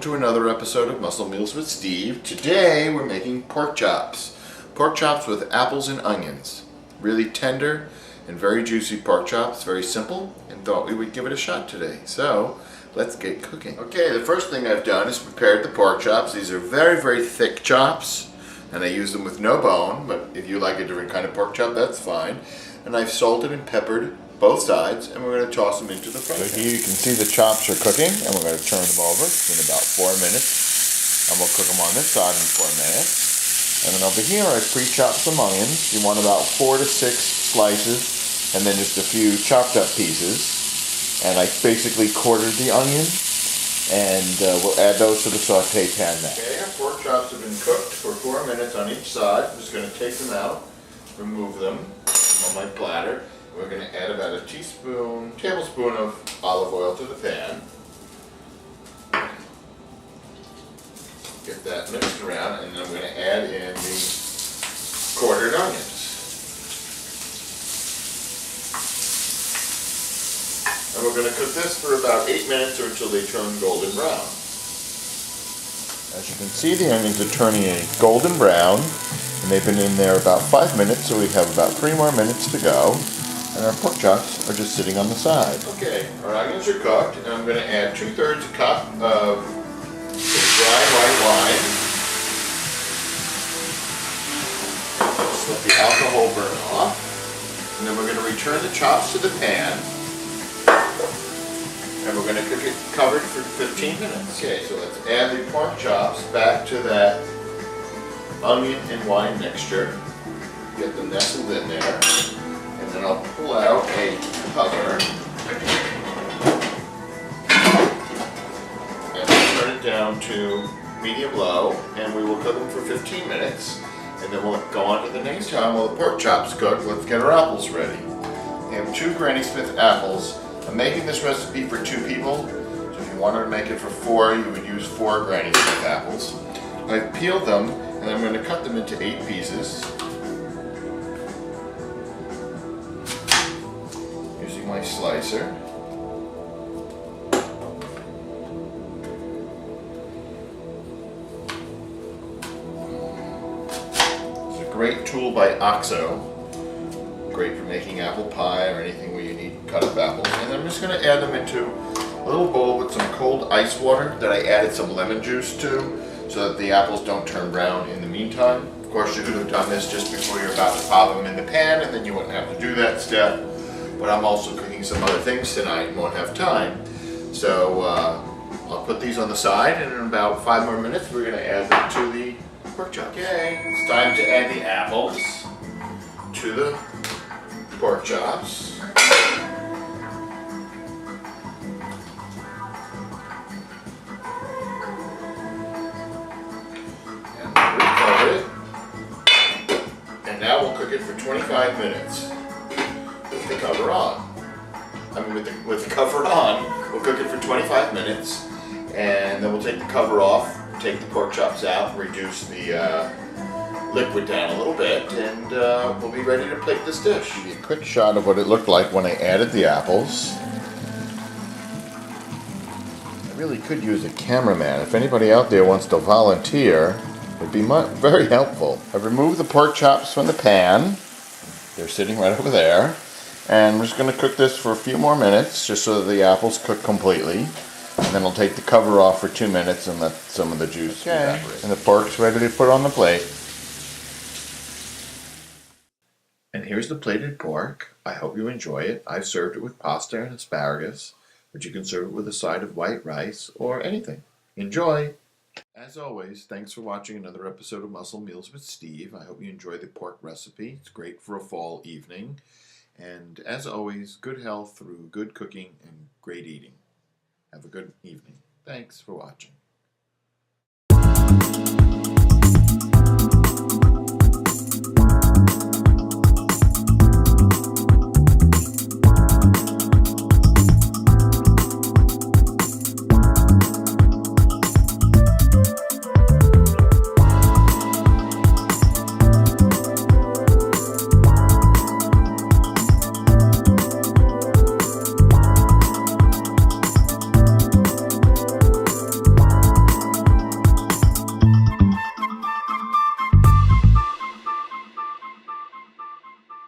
to another episode of Muscle Meals with Steve. Today we're making pork chops. Pork chops with apples and onions. Really tender and very juicy pork chops. Very simple, and thought we would give it a shot today. So let's get cooking. Okay, the first thing I've done is prepared the pork chops. These are very, very thick chops, and I use them with no bone, but if you like a different kind of pork chop, that's fine. And I've salted and peppered both sides, and we're going to toss them into the frying pan. So here you can see the chops are cooking, and we're going to turn them over in about 4 minutes. And we'll cook them on this side in 4 minutes. And then over here I've pre-chopped some onions. You want about 4 to 6 slices, and then just a few chopped up pieces. And I basically quartered the onion, and we'll add those to the saute pan next. Okay, our pork chops have been cooked for 4 minutes on each side. I'm just going to take them out, remove them on my platter. We're going to add about a tablespoon of olive oil to the pan. Get that mixed around, and then I'm going to add in the quartered onions. And we're going to cook this for about 8 minutes or until they turn golden brown. As you can see, the onions are turning a golden brown, and they've been in there about 5 minutes, so we have about 3 more minutes to go. And our pork chops are just sitting on the side. Okay, our onions are cooked, and I'm going to add 2/3 a cup of dry white wine. Just let the alcohol burn off. And then we're going to return the chops to the pan. And we're going to cook it covered for 15 minutes. Okay, so let's add the pork chops back to that onion and wine mixture. Get them nestled in there. And then I'll pull out a cover and turn it down to medium-low, and we will cook them for 15 minutes, and then we'll go on to the next time. While the pork chops cook, let's get our apples ready. We have 2 Granny Smith apples. I'm making this recipe for 2 people, so if you wanted to make it for 4, you would use 4 Granny Smith apples. I've peeled them, and I'm going to cut them into 8 pieces. My slicer. It's a great tool by OXO. Great for making apple pie or anything where you need cut up apples. And I'm just going to add them into a little bowl with some cold ice water that I added some lemon juice to, so that the apples don't turn brown in the meantime. Of course, you could have done this just before you're about to pop them in the pan, and then you wouldn't have to do that step. But I'm also cooking some other things tonight and won't have time. So I'll put these on the side, and in about 5 more minutes we're going to add them to the pork chop. Okay, it's time to add the apples to the pork chops. And recover it. And now we'll cook it for 25 minutes. With the cover on. With the cover on, we'll cook it for 25 minutes, and then we'll take the cover off, take the pork chops out, reduce the liquid down a little bit, and we'll be ready to plate this dish. Give you a quick shot of what it looked like when I added the apples. I really could use a cameraman. If anybody out there wants to volunteer, it would be very helpful. I've removed the pork chops from the pan. They're sitting right over there. And we're just going to cook this for a few more minutes, just so that the apples cook completely. And then I'll take the cover off for 2 minutes and let some of the juice evaporate. And the pork's ready to put on the plate. And here's the plated pork. I hope you enjoy it. I've served it with pasta and asparagus, but you can serve it with a side of white rice or anything. Enjoy! As always, thanks for watching another episode of Muscle Meals with Steve. I hope you enjoy the pork recipe. It's great for a fall evening. And as always, good health through good cooking and great eating. Have a good evening. Thanks for watching.